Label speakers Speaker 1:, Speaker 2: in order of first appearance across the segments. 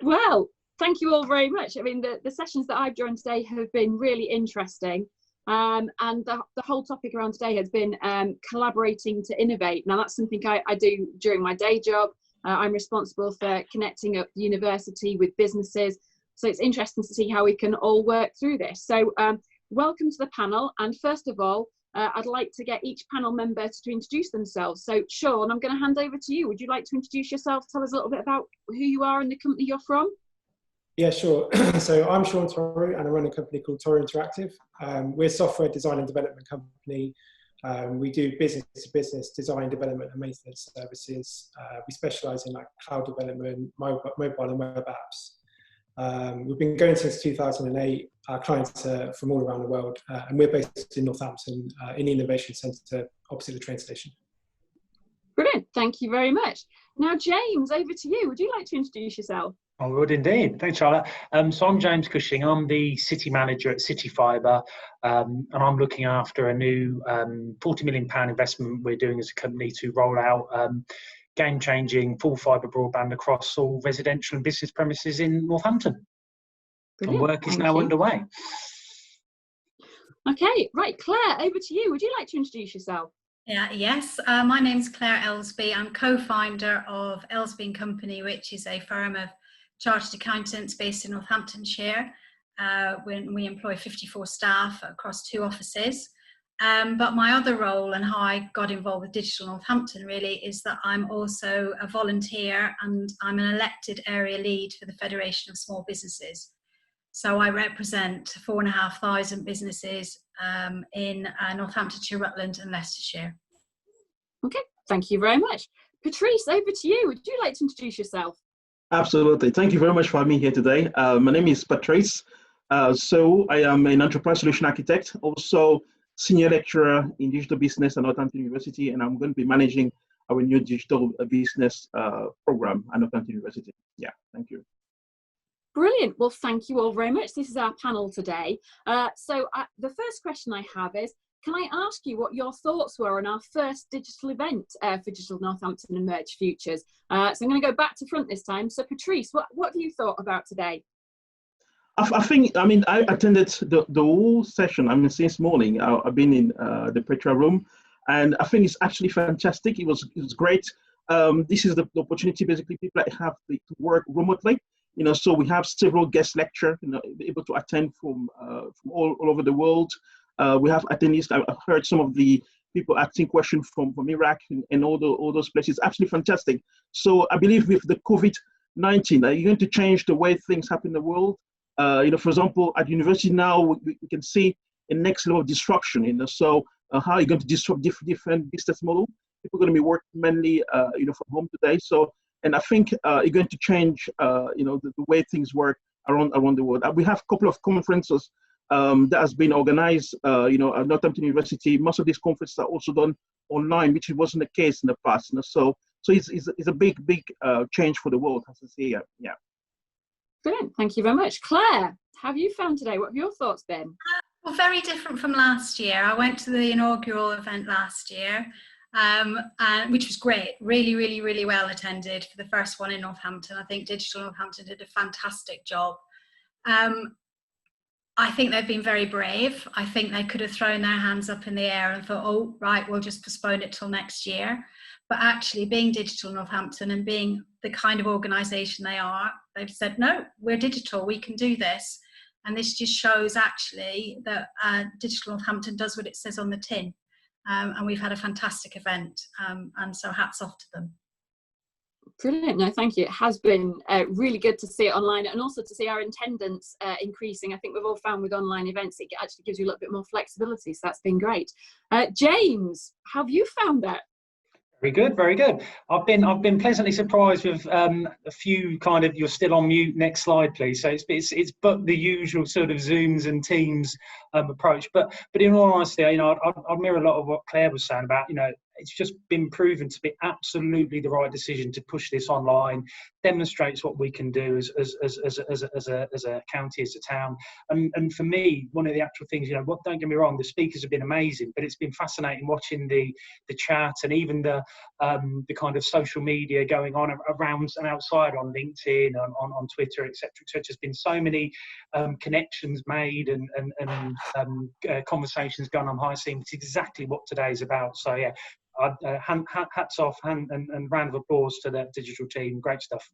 Speaker 1: Well, thank you all very much. I mean, the sessions that I've joined today have been really interesting. And the whole topic around today has been collaborating to innovate. Now, that's something I do during my day job. I'm responsible for connecting up the university with businesses. So it's interesting to see how we can all work through this. So welcome to the panel. And first of all, I'd like to get each panel member to introduce themselves. So Sean, I'm going to hand over to you. Would you like to introduce yourself? Tell us a little bit about who you are and the company you're from.
Speaker 2: Yeah, sure. So I'm Sean Toru and I run a company called Toru Interactive. We're a software design and development company. We do business-to-business design, development and maintenance services. We specialize in like cloud development, mobile and web apps. We've been going since 2008. Our clients are from all around the world, and we're based in Northampton in the Innovation Centre opposite the train station.
Speaker 1: Brilliant, thank you very much. Now, James, over to you. Would you like to introduce yourself?
Speaker 3: I would indeed. Thanks, Charlotte. So I'm James Cushing. I'm the city manager at City Fibre, and I'm looking after a new £40 million investment we're doing as a company to roll out game-changing full fibre broadband across all residential and business premises in Northampton.
Speaker 1: Brilliant.
Speaker 3: And work is now underway.
Speaker 1: Okay, right, Claire, over to you. Would you like to introduce yourself?
Speaker 4: Yes, my name's Claire Elsby. I'm co-founder of Elsby & Company, which is a firm of chartered accountants based in Northamptonshire. We employ 54 staff across 2 offices. But my other role and how I got involved with Digital Northampton really is that I'm also a volunteer and I'm an elected area lead for the Federation of Small Businesses. So I represent 4,500 businesses in Northamptonshire, Rutland and Leicestershire.
Speaker 1: Okay, thank you very much. Patrice, over to you. Would you like to introduce yourself?
Speaker 5: Absolutely. Thank you very much for having me here today. My name is Patrice. So I am an enterprise solution architect, also senior lecturer in digital business at Northampton University, and I'm going to be managing our new digital business program at Northampton University. Yeah, thank you.
Speaker 1: Brilliant. Well, thank you all very much. This is our panel today. So the first question I have is, can I ask you what your thoughts were on our first digital event for Digital Northampton and Merge Futures? So I'm going to go back to front this time. So Patrice, what have you thought about today?
Speaker 5: I attended the whole session. Since morning, I've been in the Petra room, and I think it's actually fantastic. It was great. This is the opportunity, basically, people that have to work remotely. So we have several guest lecture, able to attend from all over the world. We have attendees. I've heard some of the people asking questions from Iraq and all those places. Absolutely fantastic. So I believe with the COVID-19, you're going to change the way things happen in the world. For example, at university now, we can see a next level of disruption. So how are you going to disrupt different business models? People are going to be working mainly, from home today. So, and I think you're going to change, the way things work around the world. We have a couple of conferences that has been organized, at Northampton University. Most of these conferences are also done online, which wasn't the case in the past. So it's a big change for the world, as I say. Yeah.
Speaker 1: Brilliant. Thank you very much. Claire, how have you found today? What have your thoughts been?
Speaker 4: Well, very different from last year. I went to the inaugural event last year, which was great. Really, really, really well attended for the first one in Northampton. I think Digital Northampton did a fantastic job. I think they've been very brave. I think they could have thrown their hands up in the air and thought, oh, right, we'll just postpone it till next year. But actually, being Digital Northampton and being the kind of organisation they are, they've said, no, we're digital, we can do this. And this just shows actually that Digital Northampton does what it says on the tin. And we've had a fantastic event. And so hats off to them.
Speaker 1: Brilliant. No, thank you. It has been really good to see it online and also to see our attendance increasing. I think we've all found with online events, it actually gives you a little bit more flexibility. So that's been great. James, how have you found that?
Speaker 3: Very good, very good. I've been pleasantly surprised with a few kind of. You're still on mute. Next slide, please. So it's but the usual sort of Zooms and Teams approach. But in all honesty, I'd mirror a lot of what Claire was saying about it's just been proven to be absolutely the right decision to push this online. Demonstrates what we can do as a county, as a town. And for me, one of the actual things, don't get me wrong, the speakers have been amazing, but it's been fascinating watching the chat and even the kind of social media going on around and outside on LinkedIn, on Twitter, etc. There's been so many connections made and conversations going on high scene. It's exactly what today is about. So yeah, hats off and round of applause to the digital team. Great stuff.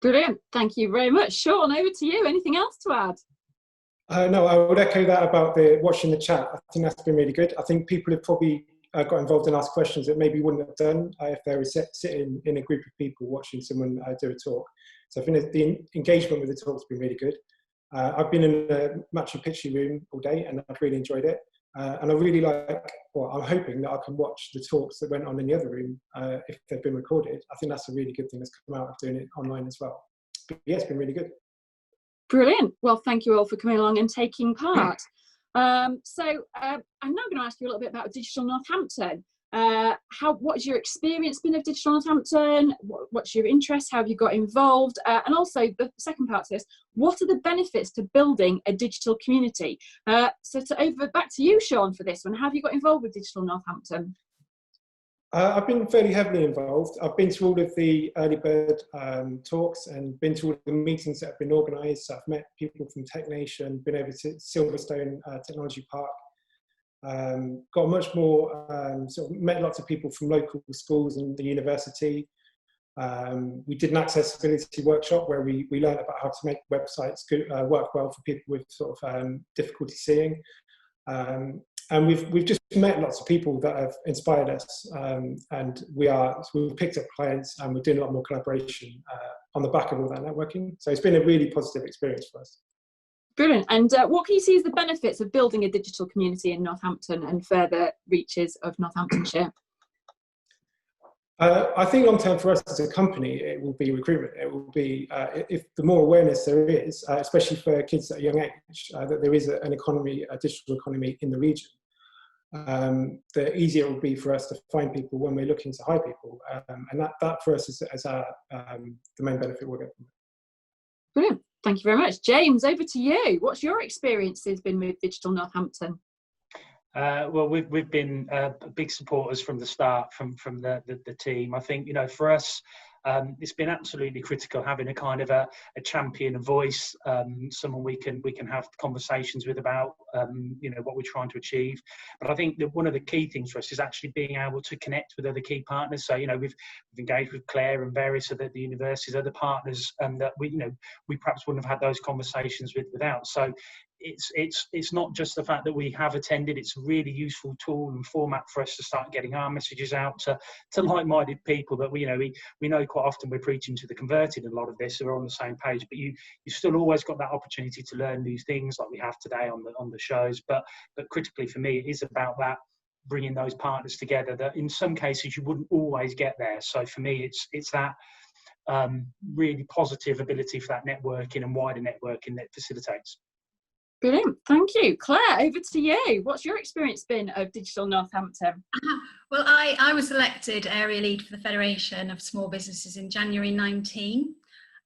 Speaker 1: Brilliant. Thank you very much. Sean, over to you. Anything else to add?
Speaker 2: No, I would echo that about watching the chat. I think that's been really good. I think people have probably got involved and asked questions that maybe wouldn't have done if they were sitting in a group of people watching someone do a talk. So I think the engagement with the talk has been really good. I've been in a Machu Picchu room all day and I've really enjoyed it. And I really I'm hoping that I can watch the talks that went on in the other room if they've been recorded. I think that's a really good thing that's come out of doing it online as well. But yeah, it's been really good.
Speaker 1: Brilliant. Well, thank you all for coming along and taking part. I'm now going to ask you a little bit about Digital Northampton. What's your experience been of Digital Northampton? What's your interest? How have you got involved? And also the second part to this, what are the benefits to building a digital community? Back to you, Sean, for this one. How have you got involved with Digital Northampton?
Speaker 2: I've been fairly heavily involved. I've been to all of the early bird talks and been to all the meetings that have been organised. So I've met people from Tech Nation, been over to Silverstone Technology Park, got much more, met lots of people from local schools and the university. We did an accessibility workshop where we learned about how to make websites work well for people with difficulty seeing. And we've just met lots of people that have inspired us, and we've picked up clients and we're doing a lot more collaboration on the back of all that networking. So it's been a really positive experience for us.
Speaker 1: Brilliant. And what can you see as the benefits of building a digital community in Northampton and further reaches of Northamptonshire?
Speaker 2: I think long term for us as a company, it will be recruitment. It will be, if the more awareness there is, especially for kids at a young age, that there is a digital economy in the region, the easier it will be for us to find people when we're looking to hire people. And that for us is the main benefit we'll get from it.
Speaker 1: Brilliant. Thank you very much. James, over to you. What's your experiences been with Digital Northampton?
Speaker 3: Well, we've been big supporters from the start, from the team. I think, for us, it's been absolutely critical having a kind of a champion, a voice, someone we can have conversations with about what we're trying to achieve. But I think that one of the key things for us is actually being able to connect with other key partners. So we've engaged with Claire and various other the universities, other partners, that we perhaps wouldn't have had those conversations without. So it's not just the fact that we have attended. It's a really useful tool and format for us to start getting our messages out to like-minded people that we know quite often we're preaching to the converted in a lot of this, so we're on the same page, but you've still always got that opportunity to learn new things like we have today on the shows. But critically for me, it is about that, bringing those partners together that in some cases you wouldn't always get there. So for me, it's that really positive ability for that networking and wider networking that facilitates.
Speaker 1: Brilliant. Thank you. Claire, over to you. What's your experience been of Digital Northampton?
Speaker 4: Well, I was elected area lead for the Federation of Small Businesses in January 19.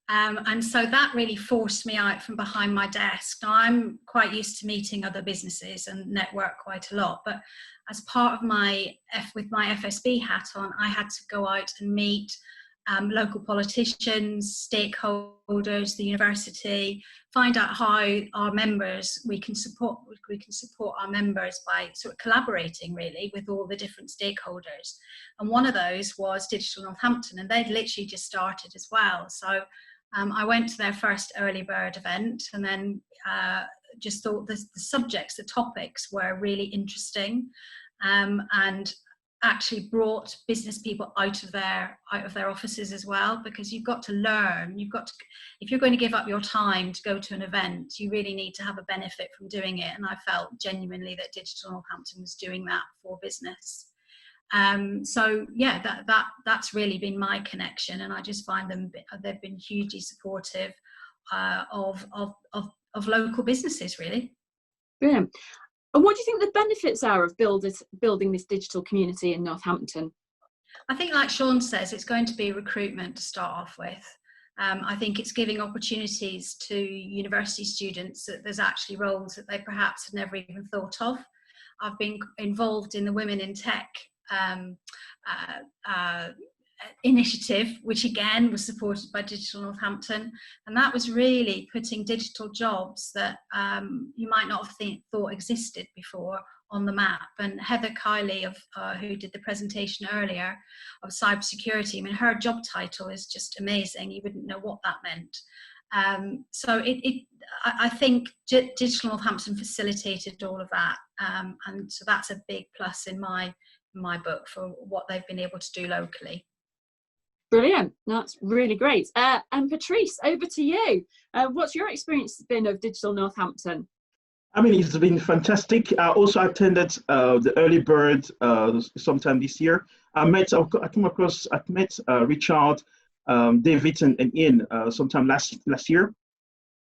Speaker 4: And so that really forced me out from behind my desk. Now, I'm quite used to meeting other businesses and network quite a lot, but as part of with my FSB hat on, I had to go out and meet local politicians, stakeholders, the university, find out how our members, we can support our members by sort of collaborating really with all the different stakeholders. And one of those was Digital Northampton, and they'd literally just started as well. So I went to their first early bird event, and then just thought the subjects, the topics were really interesting, and actually brought business people out of their offices as well, because you've got to learn, if you're going to give up your time to go to an event, you really need to have a benefit from doing it. And I felt genuinely that Digital Northampton was doing that for business. So yeah, that's really been my connection, and I just find they've been hugely supportive of local businesses, really.
Speaker 1: Brilliant. And what do you think the benefits are of building this digital community in Northampton?
Speaker 4: I think, like Sean says, it's going to be recruitment to start off with. I think it's giving opportunities to university students that there's actually roles that they perhaps had never even thought of. I've been involved in the Women in Tech initiative, which again was supported by Digital Northampton, and that was really putting digital jobs that you might not have thought existed before on the map. And Heather Kiley, who did the presentation earlier, of cybersecurity, I mean, her job title is just amazing. You wouldn't know what that meant. So I think Digital Northampton facilitated all of that, and so that's a big plus in my book for what they've been able to do locally.
Speaker 1: Brilliant, that's really great. And Patrice, over to you. What's your experience been of Digital Northampton?
Speaker 5: I mean, it's been fantastic. I also attended the early bird sometime this year. I met Richard, David, and Ian sometime last year.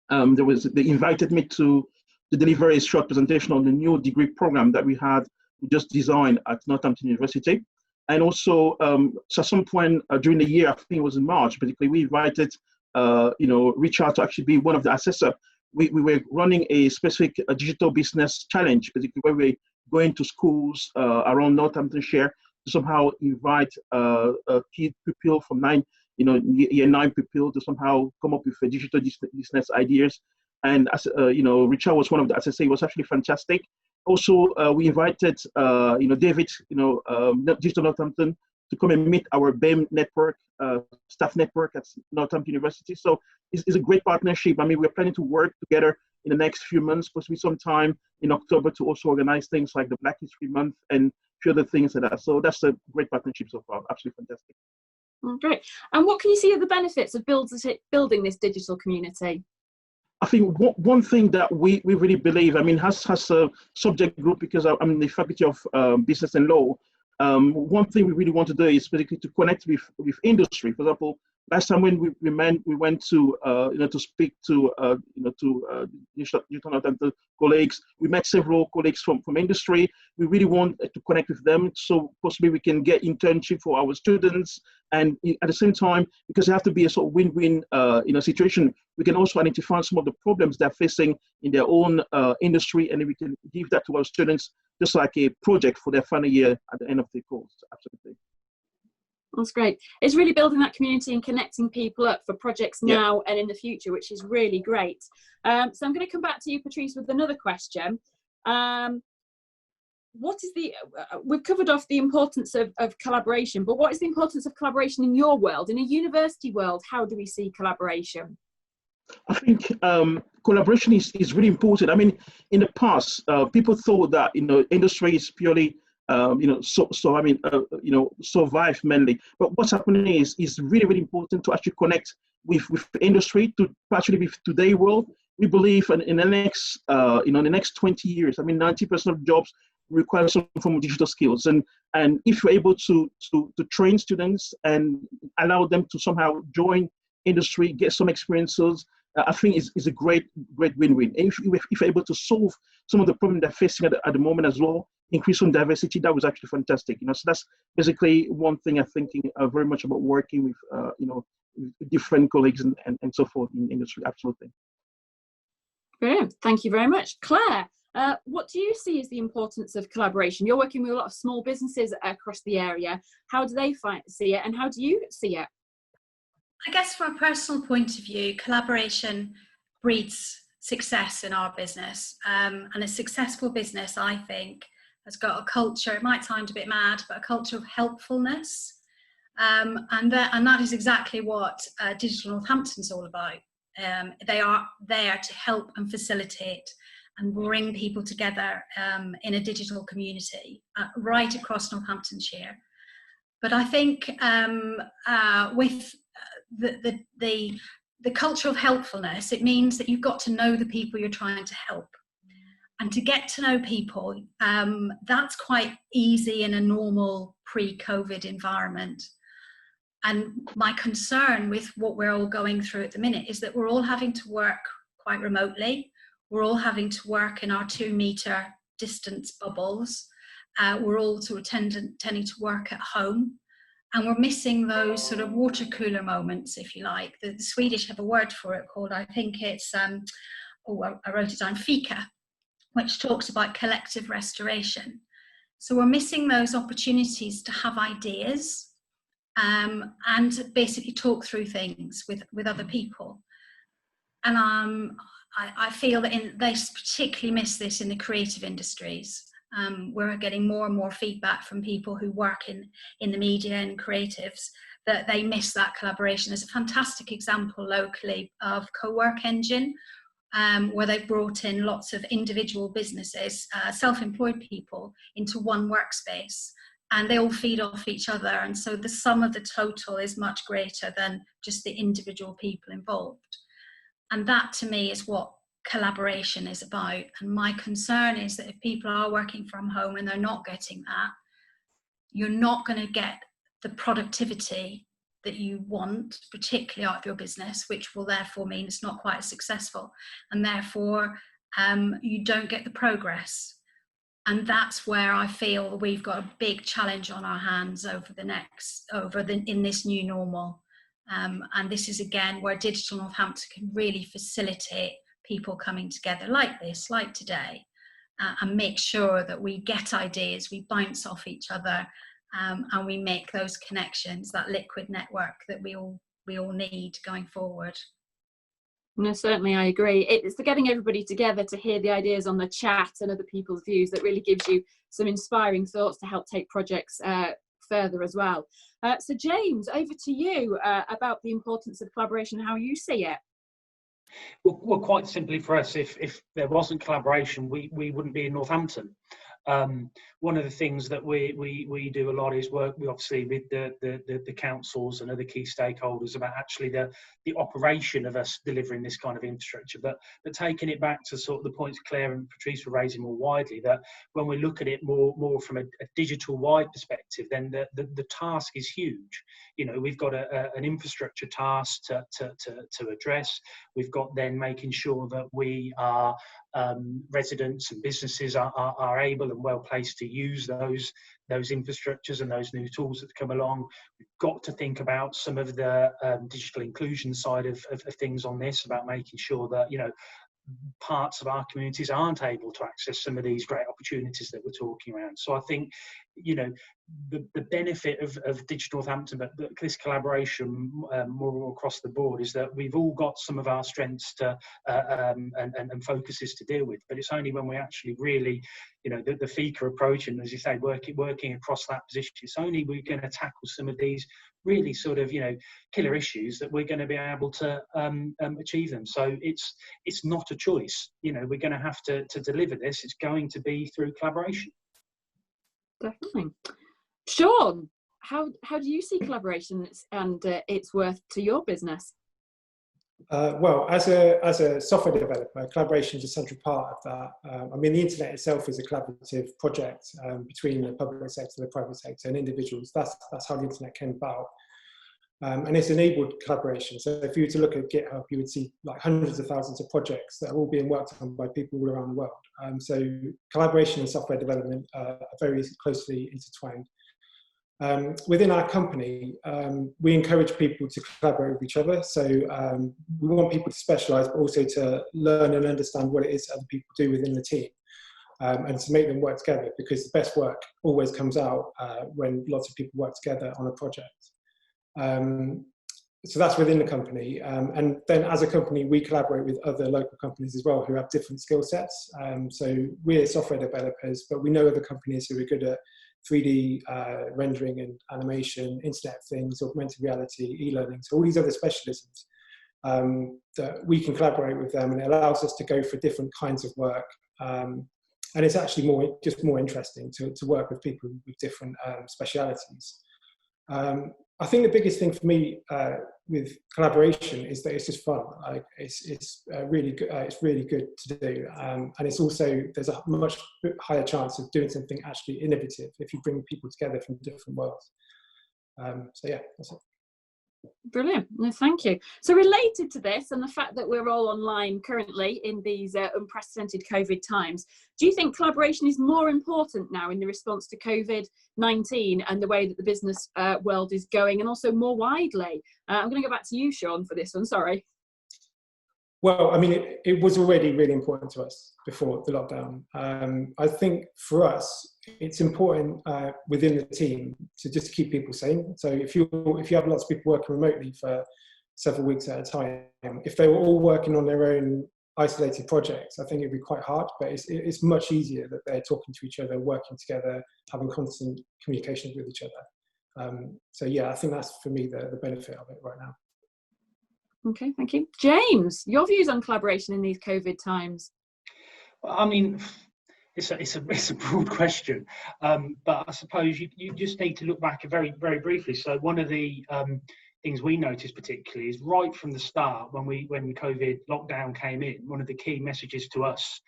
Speaker 5: They invited me to deliver a short presentation on the new degree program that we just designed at Northampton University. And also, so at some point during the year, I think it was in March, basically, we invited Richard to actually be one of the assessors. We were running a specific digital business challenge, basically, where we're going to schools around Northamptonshire to somehow invite a key pupil from year 9 pupil to somehow come up with a digital business ideas. And as Richard was one of the assessors. It was actually fantastic. Also, we invited David, Digital Northampton, to come and meet our BEM network, staff network at Northampton University. So it's a great partnership. I mean, we're planning to work together in the next few months, possibly sometime in October, to also organize things like the Black History Month and a few other things like that. So that's a great partnership so far. Absolutely fantastic.
Speaker 1: Oh, great. And what can you see are the benefits of building this digital community?
Speaker 5: I think one thing that we really believe, I mean, has a subject group, because I'm in the Faculty of Business and Law. One thing we really want to do is basically to connect with industry. For example, last time when we went to to speak to Digital Northampton colleagues, we met several colleagues from industry. We really want to connect with them, so possibly we can get internship for our students, and at the same time, because it has to be a sort of win-win situation, we can also identify some of the problems they're facing in their own industry, and then we can give that to our students just like a project for their final year at the end of the course. Absolutely.
Speaker 1: That's great. It's really building that community and connecting people up for projects now and in the future, which is really great. So I'm going to come back to you, Patrice, with another question. What is we've covered off the importance of collaboration, but what is the importance of collaboration in your world? In a university world, how do we see collaboration?
Speaker 5: I think collaboration is really important. I mean, in the past, people thought that industry is purely survive mainly. But what's happening is really, really important to actually connect with industry, to actually with today's world. We believe in the next the next 20 years, I mean, 90% of jobs require some form of digital skills, and if you're able to train students and allow them to somehow join industry, get some experiences, I think is a great win-win. If you're able to solve some of the problems they're facing at the moment as well, increase on diversity, that was actually fantastic. So that's basically one thing I'm thinking very much about working with different colleagues and so forth in industry. Absolutely.
Speaker 1: Brilliant. Thank you very much. Claire, what do you see as the importance of collaboration? You're working with a lot of small businesses across the area. How do they see it, and how do you see it?
Speaker 4: I guess from a personal point of view, collaboration breeds success in our business. And a successful business, I think, has got a culture, it might sound a bit mad, but a culture of helpfulness. And that is exactly what Digital Northampton's all about. They are there to help and facilitate and bring people together in a digital community right across Northamptonshire. But I think with the culture of helpfulness, it means that you've got to know the people you're trying to help. And to get to know people, that's quite easy in a normal pre-COVID environment. And my concern with what we're all going through at the minute is that we're all having to work quite remotely. We're all having to work in our 2-meter distance bubbles. We're all sort of tending to work at home, and we're missing those sort of water cooler moments, if you like. The Swedish have a word for it called, I think it's, I wrote it down, fika, which talks about collective restoration. So we're missing those opportunities to have ideas and basically talk through things with other people. And I feel that they particularly miss this in the creative industries. We're getting more and more feedback from people who work in the media and creatives that they miss that collaboration. There's a fantastic example locally of Co-work Engine, where they've brought in lots of individual businesses, self-employed people, into one workspace, and they all feed off each other. And so the sum of the total is much greater than just the individual people involved. And that, to me, is what collaboration is about. And my concern is that if people are working from home and they're not getting that, you're not going to get the productivity that you want, particularly out of your business, which will therefore mean it's not quite as successful. And therefore, you don't get the progress. And that's where I feel we've got a big challenge on our hands in this new normal. And this is, again, where Digital Northampton can really facilitate people coming together like this, like today, and make sure that we get ideas, we bounce off each other, and we make those connections, that liquid network that we all need going forward.
Speaker 1: No, certainly I agree. It's the getting everybody together to hear the ideas on the chat and other people's views that really gives you some inspiring thoughts to help take projects further as well. So James, over to you about the importance of collaboration and how you see it.
Speaker 3: Well, quite simply for us, if there wasn't collaboration, we wouldn't be in Northampton. One of the things that we do a lot is work obviously with the councils and other key stakeholders about actually the operation of us delivering this kind of infrastructure, but taking it back to sort of the points Claire and Patrice were raising more widely, that when we look at it more from a digital wide perspective, then the task is huge. You know, we've got an infrastructure task to address. We've got then making sure that we are residents and businesses are able and well placed to use those infrastructures and those new tools that come along. We've got to think about some of the digital inclusion side of things on this, about making sure that, you know, parts of our communities aren't able to access some of these great opportunities that we're talking around. So I think, you know, the benefit of Digital Northampton, but this collaboration more across the board, is that we've all got some of our strengths to and focuses to deal with. But it's only when we actually really, you know, the FICA approach, and as you say, working across that position, it's only we're going to tackle some of these really sort of, you know, killer issues that we're going to be able to achieve them. So it's not a choice. You know, we're going to have to deliver this. It's going to be through collaboration.
Speaker 1: Definitely. Sean, how do you see collaboration and its worth to your business?
Speaker 2: Well, as a software developer, collaboration is a central part of that. I mean, the internet itself is a collaborative project between the public sector, the private sector, and individuals. That's how the internet came about. And it's enabled collaboration. So if you were to look at GitHub, you would see like hundreds of thousands of projects that are all being worked on by people all around the world. So collaboration and software development are very closely intertwined. Within our company, we encourage people to collaborate with each other. So we want people to specialise, but also to learn and understand what it is other people do within the team, and to make them work together, because the best work always comes out when lots of people work together on a project. So that's within the company. And then as a company, we collaborate with other local companies as well who have different skill sets. So we're software developers, but we know other companies who are good at 3D rendering and animation, Internet of Things, augmented reality, e-learning, so all these other specialisms that we can collaborate with them, and it allows us to go for different kinds of work. And it's actually more interesting to work with people with different specialities. I think the biggest thing for me with collaboration is that it's just fun. Like it's really good. It's really good to do, and it's also, there's a much higher chance of doing something actually innovative if you bring people together from different worlds. So yeah, that's it.
Speaker 1: Brilliant. No, thank you. So related to this and the fact that we're all online currently in these unprecedented COVID times, do you think collaboration is more important now in the response to COVID-19 and the way that the business world is going, and also more widely? I'm going to go back to you, Sean, for this one. Sorry.
Speaker 2: Well, I mean, it was already really important to us before the lockdown. I think for us, it's important within the team to just keep people sane. So if you have lots of people working remotely for several weeks at a time, if they were all working on their own isolated projects, I think it'd be quite hard. But it's much easier that they're talking to each other, working together, having constant communications with each other. So yeah, I think that's for me the benefit of it right now.
Speaker 1: Okay, thank you. James, your views on collaboration in these COVID times?
Speaker 3: Well, I mean, it's a broad question, but I suppose you just need to look back very briefly. So one of the things we noticed particularly is right from the start when COVID lockdown came in, one of the key messages to us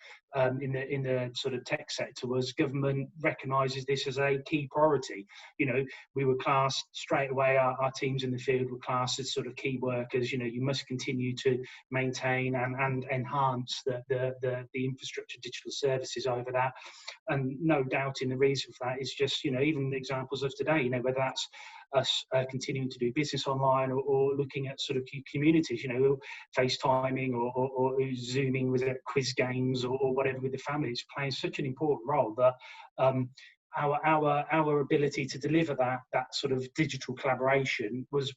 Speaker 3: in the sort of tech sector was government recognises this as a key priority. You know, we were classed straight away, our teams in the field were classed as sort of key workers. You know, you must continue to maintain and enhance the infrastructure, digital services over that. And no doubt in the reason for that is just, you know, even the examples of today, you know, whether that's us continuing to do business online or looking at sort of communities, you know, FaceTiming or Zooming with quiz games or whatever with the family. It's playing such an important role that our ability to deliver that sort of digital collaboration was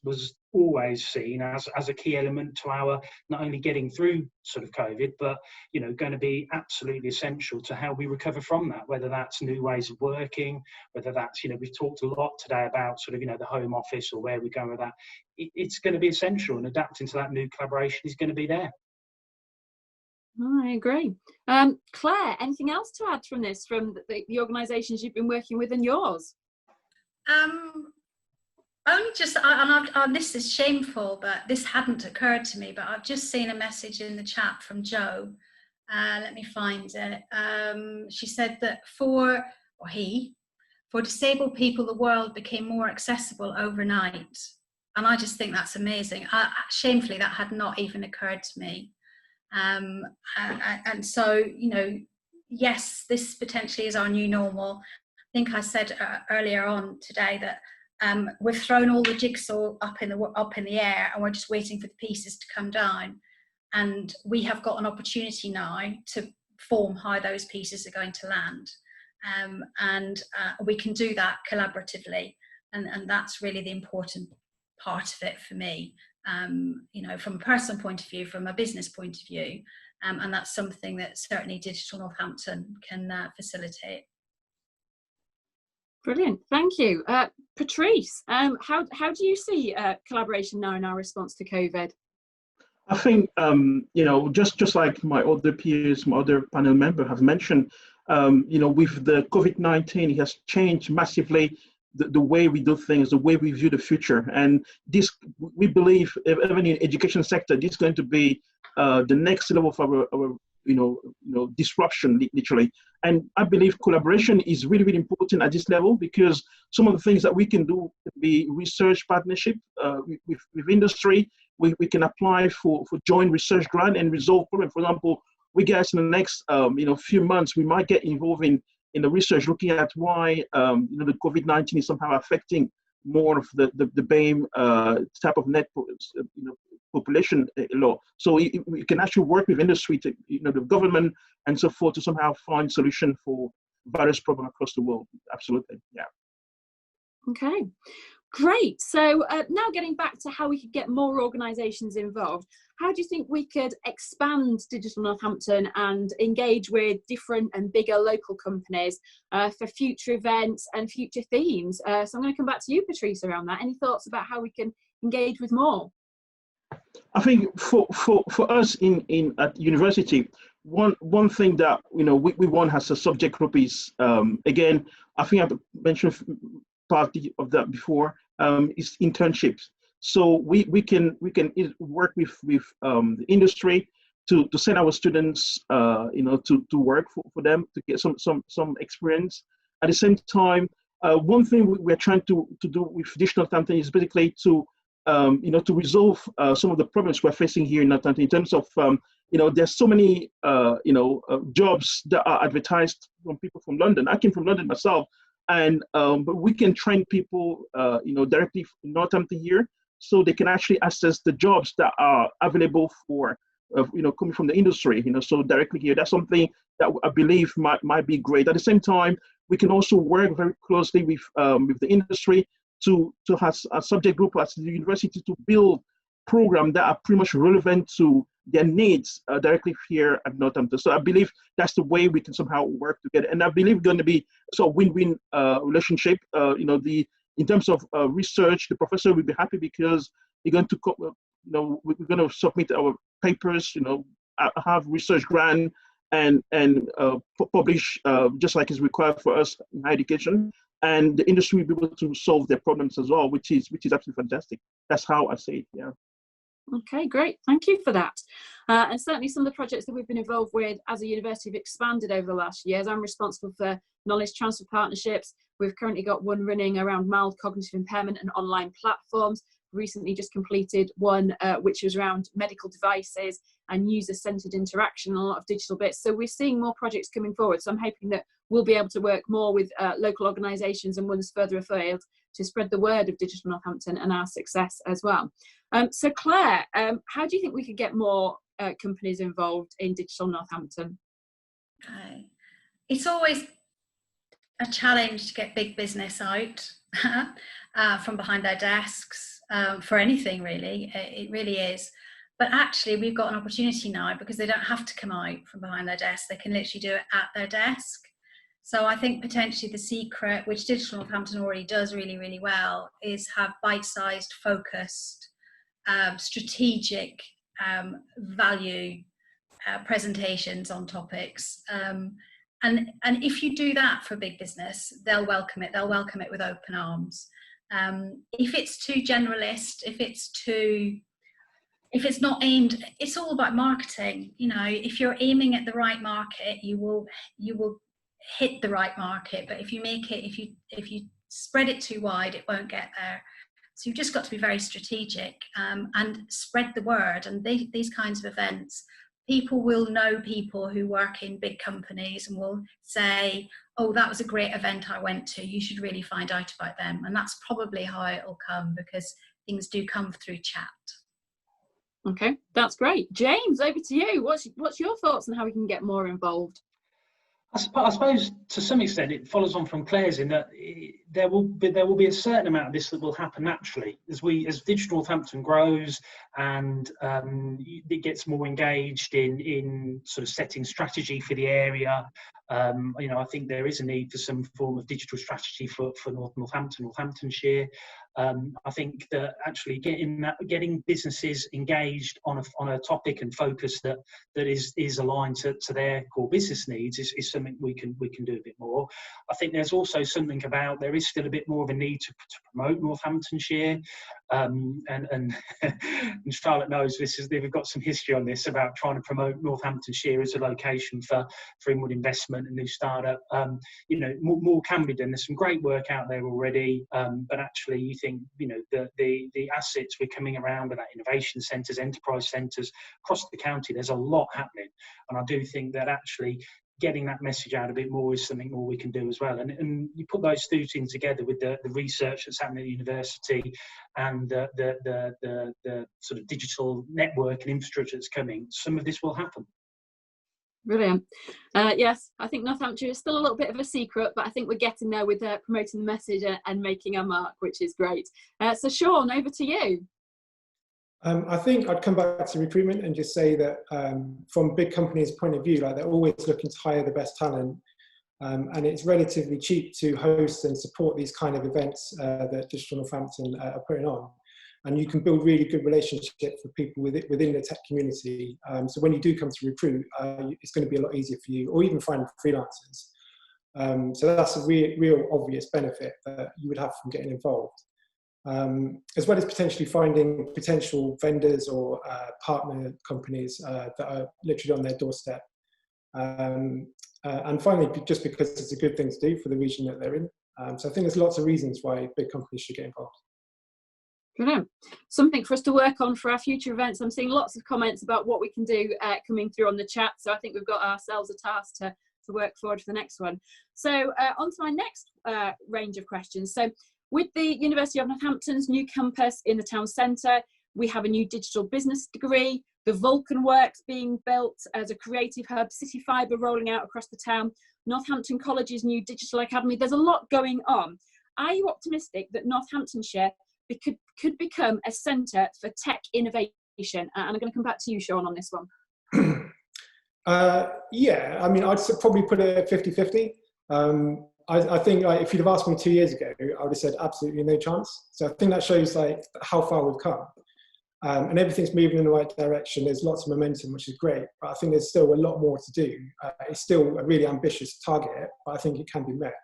Speaker 3: always seen as a key element to our not only getting through sort of COVID, but, you know, going to be absolutely essential to how we recover from that, whether that's new ways of working, whether that's, you know, we've talked a lot today about sort of, you know, the home office or where we're going with that. It's going to be essential, and adapting to that new collaboration is going to be there.
Speaker 1: I agree. Claire, anything else to add from this, from the organisations you've been working with and yours?
Speaker 4: Only just, and this is shameful, but this hadn't occurred to me, but I've just seen a message in the chat from Jo. Let me find it. She said that for disabled people, the world became more accessible overnight. And I just think that's amazing. Shamefully, that had not even occurred to me. And so, you know, yes, this potentially is our new normal. I think I said earlier on today that we've thrown all the jigsaw up in the air, and we're just waiting for the pieces to come down. And we have got an opportunity now to form how those pieces are going to land, and we can do that collaboratively, and that's really the important part of it for me. You know, from a personal point of view, from a business point of view, and that's something that certainly Digital Northampton can facilitate.
Speaker 1: Brilliant, thank you. Patrice, how do you see collaboration now in our response to COVID?
Speaker 5: I think, you know, just like my other peers, my other panel member have mentioned, you know, with the COVID-19, it has changed massively the way we do things, the way we view the future. And this, we believe, even in education sector, this is going to be the next level of our you know, disruption, literally. And I believe collaboration is really, really important at this level, because some of the things that we can do can be research partnership with industry. We can apply for joint research grant and resolve problems. For example, we guess in the next you know, few months, we might get involved in the research looking at why you know, the COVID-19 is somehow affecting more of the BAME type of net you know, population law. So we can actually work with industry, to, you know, the government and so forth, to somehow find solution for various problems across the world. Absolutely, yeah.
Speaker 1: Okay, great. So now getting back to how we could get more organisations involved, how do you think we could expand Digital Northampton and engage with different and bigger local companies for future events and future themes? So I'm going to come back to you, Patrice, around that. Any thoughts about how we can engage with more?
Speaker 5: I think for us at university, one thing that, you know, we want as a subject group is, again, I think I've mentioned part of that before, is internships. So we can work with the industry to send our students, you know, to work for them, to get some experience. At the same time, one thing we're trying to do with Digital Northampton is basically to to resolve some of the problems we're facing here in Northampton in terms of, there's so many, jobs that are advertised from people from London. I came from London myself, and but we can train people, directly in Northampton here, so they can actually access the jobs that are available for, coming from the industry, so directly here. That's something that I believe might be great. At the same time, we can also work very closely with the industry to have a subject group at the university to build programs that are pretty much relevant to their needs directly here at Northampton. So I believe that's the way we can somehow work together. And I believe going to be a win-win relationship. In terms of research, the professor will be happy because they're going to, we're going to submit our papers, have research grant and publish just like is required for us in higher education. And the industry will be able to solve their problems as well, which is absolutely fantastic. That's how I say it. Yeah.
Speaker 1: Okay, great. Thank you for that. And certainly some of the projects that we've been involved with as a university have expanded over the last years. I'm responsible for knowledge transfer partnerships. We've currently got one running around mild cognitive impairment and online platforms. Recently just completed one which was around medical devices and user-centered interaction and a lot of digital bits. So we're seeing more projects coming forward. So I'm hoping that we'll be able to work more with local organisations and ones further afield to spread the word of Digital Northampton and our success as well. So Claire, how do you think we could get more companies involved in Digital Northampton?
Speaker 4: It's always a challenge to get big business out from behind their desks for anything really. It really is. But actually we've got an opportunity now because they don't have to come out from behind their desk. They can literally do it at their desk. So I think potentially the secret, which Digital Northampton already does really, really well, is have bite-sized, focused, strategic value presentations on topics. And if you do that for big business, they'll welcome it. They'll welcome it with open arms. If it's too generalist, if it's not aimed, it's all about marketing. If you're aiming at the right market, you will hit the right market. But if you spread it too wide, it won't get there. So you've just got to be very strategic and spread the word. And these kinds of events, people will know people who work in big companies and will say, oh, that was a great event I went to. You should really find out about them. And that's probably how it'll come, because things do come through chat.
Speaker 1: Okay, that's great. James, over to you. What's your thoughts on how we can get more involved?
Speaker 3: I suppose to some extent it follows on from Claire's in that there will be a certain amount of this that will happen naturally as Digital Northampton grows and it gets more engaged in sort of setting strategy for the area. I think there is a need for some form of digital strategy for Northamptonshire. I think that actually getting businesses engaged on a topic and focus that is aligned to their core business needs is something we can do a bit more. I think there's also something about there is still a bit more of a need to promote Northamptonshire, and Charlotte knows we've got some history on this about trying to promote Northamptonshire as a location for inward investment and new startup. More can be done. There's some great work out there already, but actually you think the assets we're coming around with that innovation centres, enterprise centres across the county, there's a lot happening, and I do think that actually getting that message out a bit more is something more we can do as well. And you put those two things together with the research that's happening at the university and the sort of digital network and infrastructure that's coming, some of this will happen.
Speaker 1: Brilliant. Yes, I think Northamptonshire is still a little bit of a secret, but I think we're getting there with promoting the message and making our mark, which is great. So Sean, over to you.
Speaker 2: I think I'd come back to recruitment and just say that from big companies' point of view, like they're always looking to hire the best talent, and it's relatively cheap to host and support these kind of events that Digital Northampton are putting on. And you can build really good relationships with people within the tech community. So when you do come to recruit, it's going to be a lot easier for you, or even find freelancers. So that's a real obvious benefit that you would have from getting involved. As well as potentially finding potential vendors or partner companies that are literally on their doorstep. And finally, just because it's a good thing to do for the region that they're in. So I think there's lots of reasons why big companies should get involved.
Speaker 1: Brilliant. Something for us to work on for our future events. I'm seeing lots of comments about what we can do coming through on the chat. So I think we've got ourselves a task to work forward for the next one. So on to my next range of questions. So with the University of Northampton's new campus in the town centre, we have a new digital business degree, the Vulcan Works being built as a creative hub, City Fibre rolling out across the town, Northampton College's new digital academy. There's a lot going on. Are you optimistic that Northamptonshire could become a centre for tech innovation? And I'm going to come back to you, Sean, on this one.
Speaker 2: Yeah, I mean, I'd probably put it at 50-50. I think like, if you'd have asked me 2 years ago, I would have said absolutely no chance. So I think that shows like how far we've come. And everything's moving in the right direction. There's lots of momentum, which is great. But I think there's still a lot more to do. It's still a really ambitious target, but I think it can be met.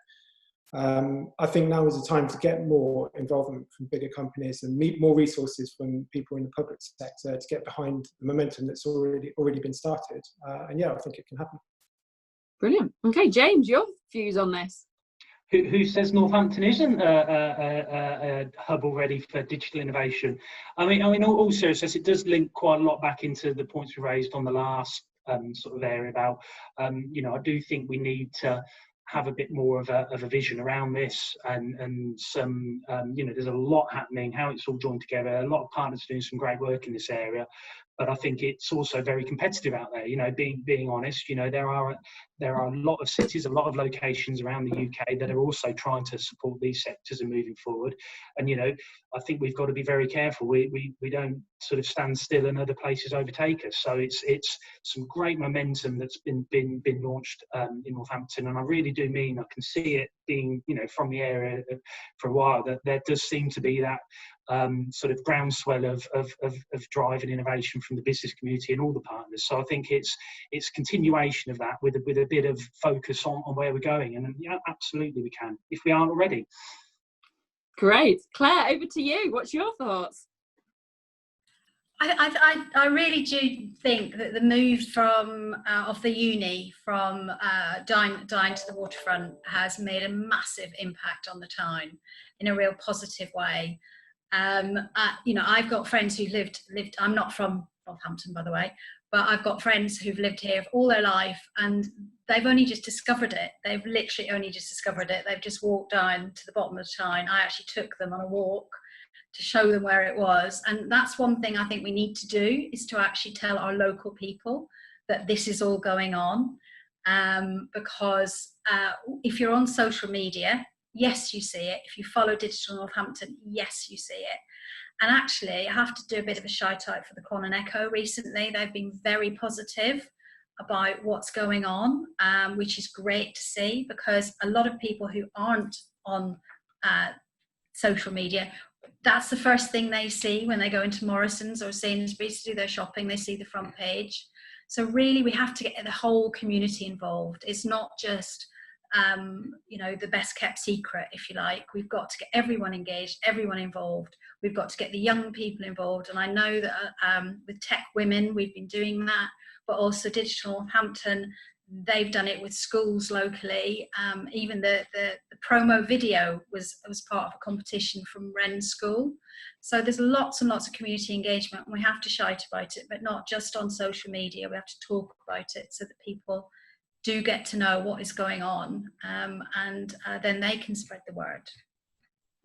Speaker 2: I think now is the time to get more involvement from bigger companies and meet more resources from people in the public sector to get behind the momentum that's already been started. And yeah, I think it can happen. Brilliant.
Speaker 1: Okay, James, your views on this?
Speaker 3: Who says Northampton isn't a hub already for digital innovation? I mean, all seriousness, it does link quite a lot back into the points we raised on the last sort of area about, you know, I do think we need to have a bit more of a vision around this, and some, you know, there's a lot happening, how it's all joined together. A lot of partners doing some great work in this area, but I think it's also very competitive out there. You know, being honest, you know, there are a lot of cities, a lot of locations around the UK that are also trying to support these sectors and moving forward. And you know, I think we've got to be very careful. We don't sort of stand still and other places overtake us. So it's some great momentum that's been launched in Northampton, and I really do mean I can see it being, you know, from the area for a while, that there does seem to be that sort of groundswell of drive and innovation from the business community and all the partners. So I think it's continuation of that with a bit of focus on where we're going, and yeah, absolutely we can if we aren't already.
Speaker 1: Great. Claire, over to you. What's your thoughts?
Speaker 4: I really do think that the move from of the uni from Dyne to the waterfront has made a massive impact on the town in a real positive way. You know, I've got friends who lived. I'm not from Northampton, by the way, but I've got friends who've lived here all their life, and they've only just discovered it. They've literally only just discovered it. They've just walked down to the bottom of the town. I actually took them on a walk to show them where it was. And that's one thing I think we need to do, is to actually tell our local people that this is all going on. Because if you're on social media, yes, you see it. If you follow Digital Northampton, yes, you see it. And actually, I have to do a bit of a shout out for the Cron and Echo recently. They've been very positive about what's going on, which is great to see, because a lot of people who aren't on social media, that's the first thing they see when they go into Morrison's or Sainsbury's to do their shopping. They see the front page. So really, we have to get the whole community involved. It's not just you know, the best kept secret, if you like. We've got to get everyone engaged, everyone involved. We've got to get the young people involved. And I know that with Tech Women, we've been doing that, but also Digital Northampton, they've done it with schools locally. Even the promo video was part of a competition from Wren's school. So there's lots and lots of community engagement, and we have to shout about it, but not just on social media. We have to talk about it so that people do get to know what is going on, and then they can spread the word.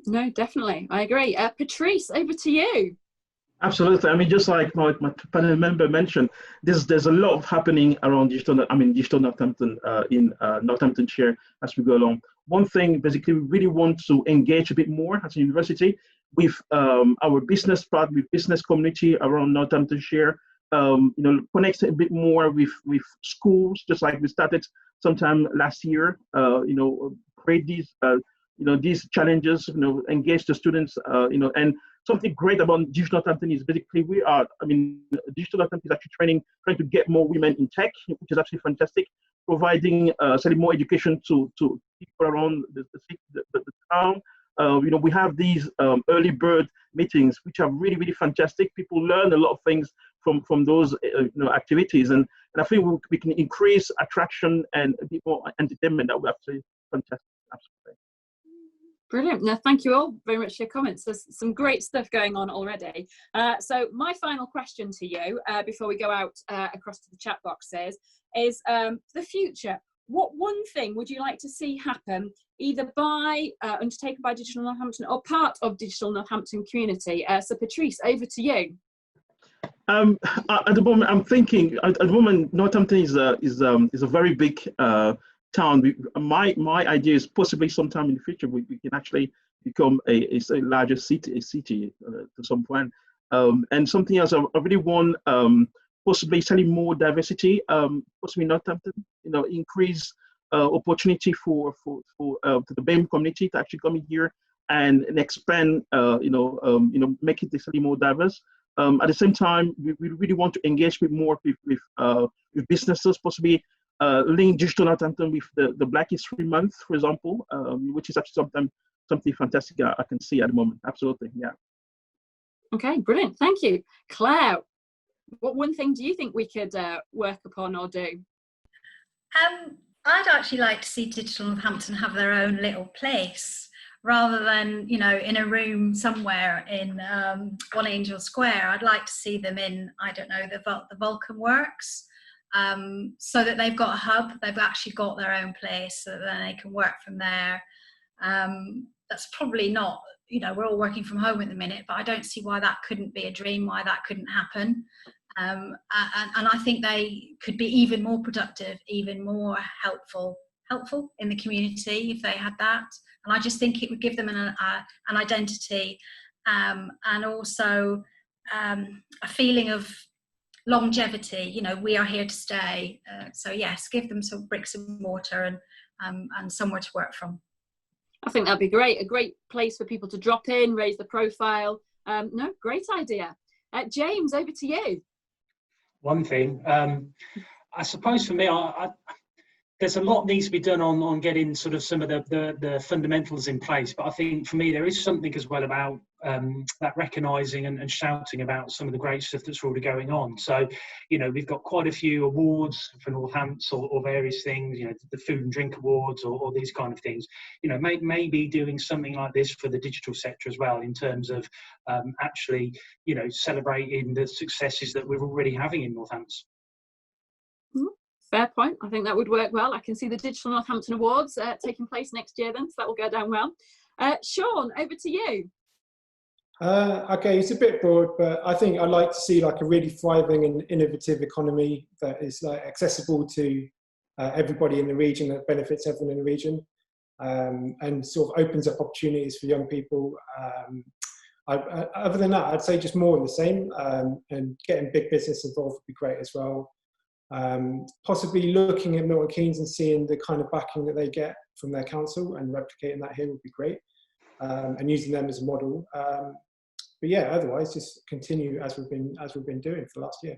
Speaker 2: No, definitely, I agree. Patrice, over to you.
Speaker 5: Absolutely. I mean, just like my panel member mentioned, there's a lot of happening around Digital Northampton in Northamptonshire as we go along. One thing, basically, we really want to engage a bit more as a university with our business part, with business community around Northamptonshire. You know, connect a bit more with schools, just like we started sometime last year. You know, create these you know, these challenges. You know, engage the students. You know, and something great about Digital Northampton is basically Digital Northampton is actually trying to get more women in tech, which is actually fantastic. Providing certainly more education to people around the town. You know, we have these early bird meetings, which are really, really fantastic. People learn a lot of things from those you know, activities, and I think we can increase attraction and a bit more entertainment. That would absolutely fantastic. Absolutely.
Speaker 1: Brilliant. No, thank you all very much for your comments. There's some great stuff going on already. So my final question to you before we go out across to the chat boxes is the future. What one thing would you like to see happen, either undertaken by Digital Northampton or part of Digital Northampton community? So Patrice, over to you.
Speaker 5: At the moment, I'm thinking. At the moment, Northampton is a very big town. My idea is possibly sometime in the future we can actually become a larger city, to some point. And something else, I really want possibly slightly more diversity. Possibly Northampton, increase opportunity for the BAME community to actually come in here and expand. Make it slightly more diverse. At the same time, we really want to engage more with businesses, possibly link Digital Northampton with the Black History Month, for example, which is actually something fantastic I can see at the moment. Absolutely, yeah.
Speaker 1: Okay, brilliant. Thank you. Claire, what one thing do you think we could work upon or do?
Speaker 4: I'd actually like to see Digital Northampton have their own little place, rather than, in a room somewhere in One Angel Square. I'd like to see them in, I don't know, the Vulcan Works, so that they've got a hub, they've actually got their own place, so that then they can work from there. That's probably not, we're all working from home at the minute, but I don't see why that couldn't be a dream, why that couldn't happen. And I think they could be even more productive, even more helpful in the community if they had that. And I just think it would give them an identity, and also a feeling of longevity. We are here to stay. So yes, give them some bricks and mortar and somewhere to work from.
Speaker 1: I think that'd be great. A great place for people to drop in, raise the profile. No, great idea. James, over to you.
Speaker 3: One thing, I suppose for me, there's a lot needs to be done on getting sort of some of the fundamentals in place. But I think for me, there is something as well about that recognising and shouting about some of the great stuff that's already going on. So, we've got quite a few awards for Northampton or various things, the Food and Drink Awards or these kind of things. Maybe doing something like this for the digital sector as well, in terms of actually, celebrating the successes that we're already having in Northampton.
Speaker 1: Fair point. I think that would work well. I can see the Digital Northampton Awards taking place next year then, so that will go down well. Sean, over to you.
Speaker 2: Okay, it's a bit broad, but I think I'd like to see like a really thriving and innovative economy that is like accessible to everybody in the region, that benefits everyone in the region, and sort of opens up opportunities for young people. Other than that, I'd say just more of the same, and getting big business involved would be great as well. Possibly looking at Milton Keynes and seeing the kind of backing that they get from their council and replicating that here would be great, and using them as a model. But yeah, otherwise just continue as we've been doing for the last year.